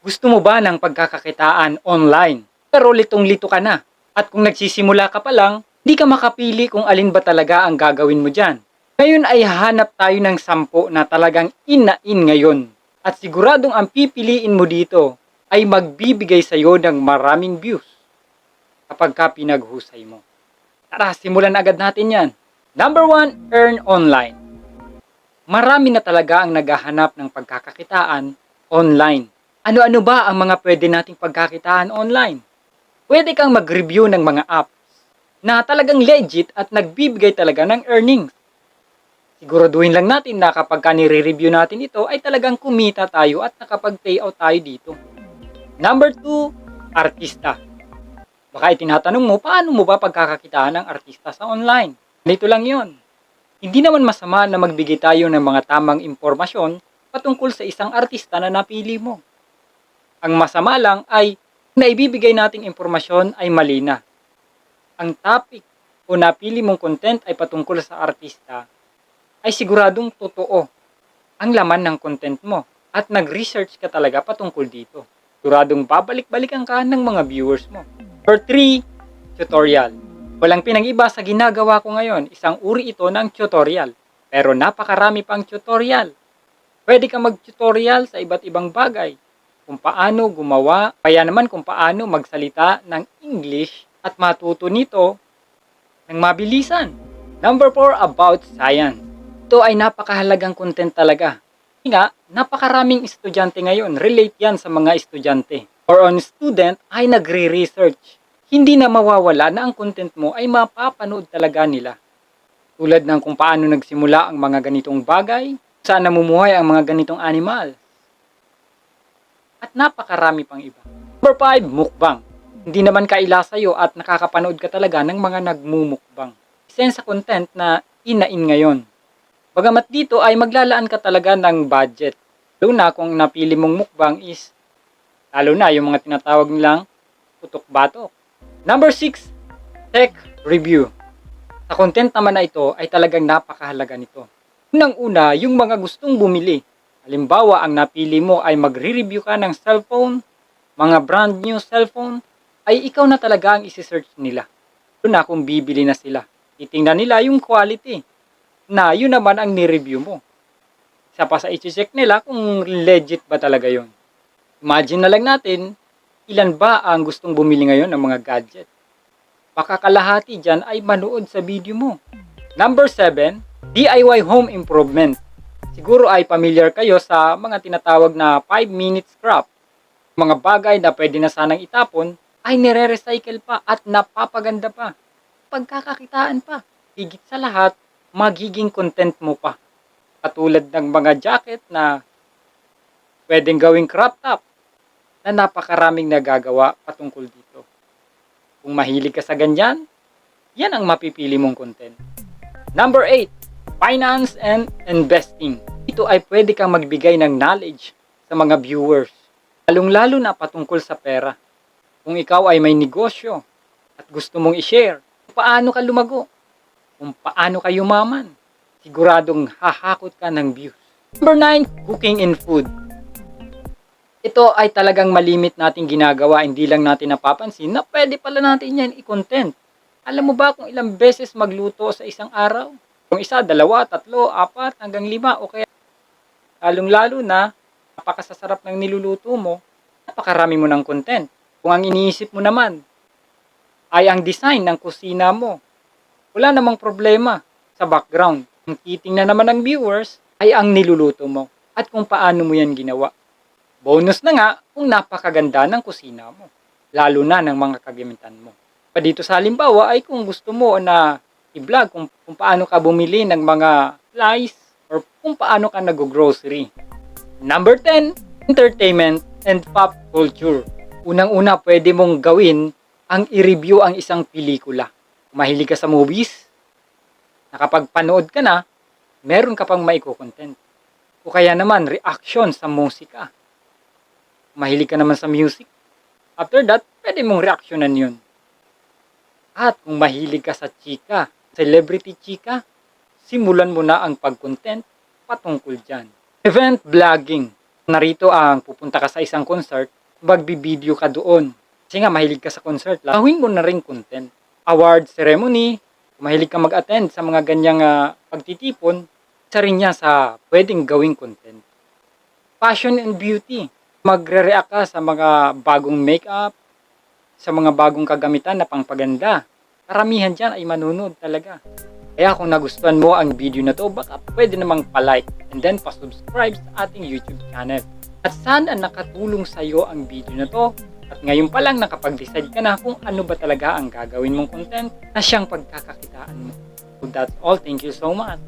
Gusto mo ba ng pagkakakitaan online? Pero litong-lito ka na. At kung nagsisimula ka pa lang, di ka makapili kung alin ba talaga ang gagawin mo dyan. Ngayon ay hahanap tayo ng 10 na talagang in ngayon. At siguradong ang pipiliin mo dito ay magbibigay sa iyo ng maraming views kapag ka pinaghusay mo. Tara, simulan agad natin yan. Number 1, earn online. Marami na talaga ang naghahanap ng pagkakakitaan online. Ano-ano ba ang mga pwede nating pagkakitaan online? Pwede kang mag-review ng mga apps na talagang legit at nagbibigay talaga ng earnings. Siguraduhin lang natin na kapag nire-review natin ito ay talagang kumita tayo at nakapag-payout tayo dito. Number 2, artista. Baka itinatanong mo, paano mo ba pagkakakitaan ng artista sa online? Dito lang yon. Hindi naman masama na magbigay tayo ng mga tamang impormasyon patungkol sa isang artista na napili mo. Ang masama lang ay na ibibigay nating impormasyon ay mali na. Ang topic o napili mong content ay patungkol sa artista ay siguradong totoo ang laman ng content mo at nag-research ka talaga patungkol dito. Siguradong babalik-balikan ka ng mga viewers mo. Number 3, tutorial. Walang pinag-iba sa ginagawa ko ngayon. Isang uri ito ng tutorial. Pero napakarami pang tutorial. Pwede kang mag-tutorial sa iba't ibang bagay. Kung paano gumawa, kaya naman kung paano magsalita ng English at matuto nito ng mabilisan. Number 4, about science. Ito ay napakahalagang content talaga. Kasi nga, napakaraming estudyante ngayon. Relate yan sa mga estudyante. Or on student ay nagre-research. Hindi na mawawala na ang content mo ay mapapanood talaga nila. Tulad ng kung paano nagsimula ang mga ganitong bagay, saan namumuhay ang mga ganitong animal, at napakarami pang iba. Number 5, mukbang. Hindi naman kaila sa'yo at nakakapanood ka talaga ng mga nagmumukbang. Isa sa content na in ngayon. Bagamat dito ay maglalaan ka talaga ng budget. Lalo na kung napili mong mukbang is, lalo na yung mga tinatawag nilang putok-batok. Number 6, tech review. Sa content naman na ito ay talagang napakahalaga nito. Unang-una, yung mga gustong bumili. Halimbawa, ang napili mo ay magre-review ka ng cellphone, mga brand new cellphone, ay ikaw na talaga ang isi-search nila. Doon na kung bibili na sila. Titingnan nila yung quality na yun naman ang ni-review mo. Isa pa sa i-check nila kung legit ba talaga yun. Imagine na lang natin, ilan ba ang gustong bumili ngayon ng mga gadget? Baka kalahati dyan ay manood sa video mo. Number 7, DIY home improvement. Siguro ay familiar kayo sa mga tinatawag na 5 minutes craft. Mga bagay na pwede na sanang itapon ay nire-recycle pa at napapaganda pa. Pagkakakitaan pa. Higit sa lahat, magiging content mo pa. Katulad ng mga jacket na pwedeng gawing crop top na napakaraming nagagawa patungkol dito. Kung mahilig ka sa ganyan, yan ang mapipili mong content. Number 8, finance and investing. Ito ay pwede kang magbigay ng knowledge sa mga viewers. Lalong-lalo na patungkol sa pera. Kung ikaw ay may negosyo at gusto mong i-share, kung paano ka lumago, kung paano ka yumaman, siguradong hahakot ka ng views. Number 9, cooking and food. Ito ay talagang malimit nating ginagawa, hindi lang natin napapansin na pwede pala natin yan i-content. Alam mo ba kung ilang beses magluto sa isang araw? Kung isa, 2, 3, 4, hanggang 5 o kaya lalong-lalo na napakasasarap ng niluluto mo, napakarami mo ng content. Kung ang iniisip mo naman ay ang design ng kusina mo, wala namang problema sa background. Ang titingnan naman ng viewers ay ang niluluto mo at kung paano mo yan ginawa. Bonus na nga kung napakaganda ng kusina mo, lalo na ng mga kagamitan mo. Pa dito sa halimbawa ay kung gusto mo na i-vlog kung paano ka bumili ng mga supplies or kung paano ka nag-grocery. Number 10, entertainment and pop culture. Unang-una pwede mong gawin ang i-review ang isang pelikula. Kung mahilig ka sa movies, nakapagpanood ka na, meron ka pang maiko-content. O kaya naman reaction sa musika. Mahilig ka naman sa music. After that, pwede mong reaksyonan yun. At kung mahilig ka sa chika, celebrity chika, simulan mo na ang pag-content patungkol dyan. Event vlogging. Narito ang pupunta ka sa isang concert, magbibideo ka doon. Kasi nga mahilig ka sa concert, gawin mo na rin content. Award ceremony, kung mahilig ka mag-attend sa mga ganyang pagtitipon, isa rin yan sa pwedeng gawing content. Fashion and beauty, magre-react ka sa mga bagong makeup, sa mga bagong kagamitan na pangpaganda. Karamihan dyan ay manunod talaga. Kaya kung nagustuhan mo ang video na to, baka pwede namang pa-like and then pa-subscribe sa ating YouTube channel. At sana nakatulong sa iyo ang video na to at ngayon pa lang nakapag-decide ka na kung ano ba talaga ang gagawin mong content na siyang pagkakakitaan mo. So that's all. Thank you so much.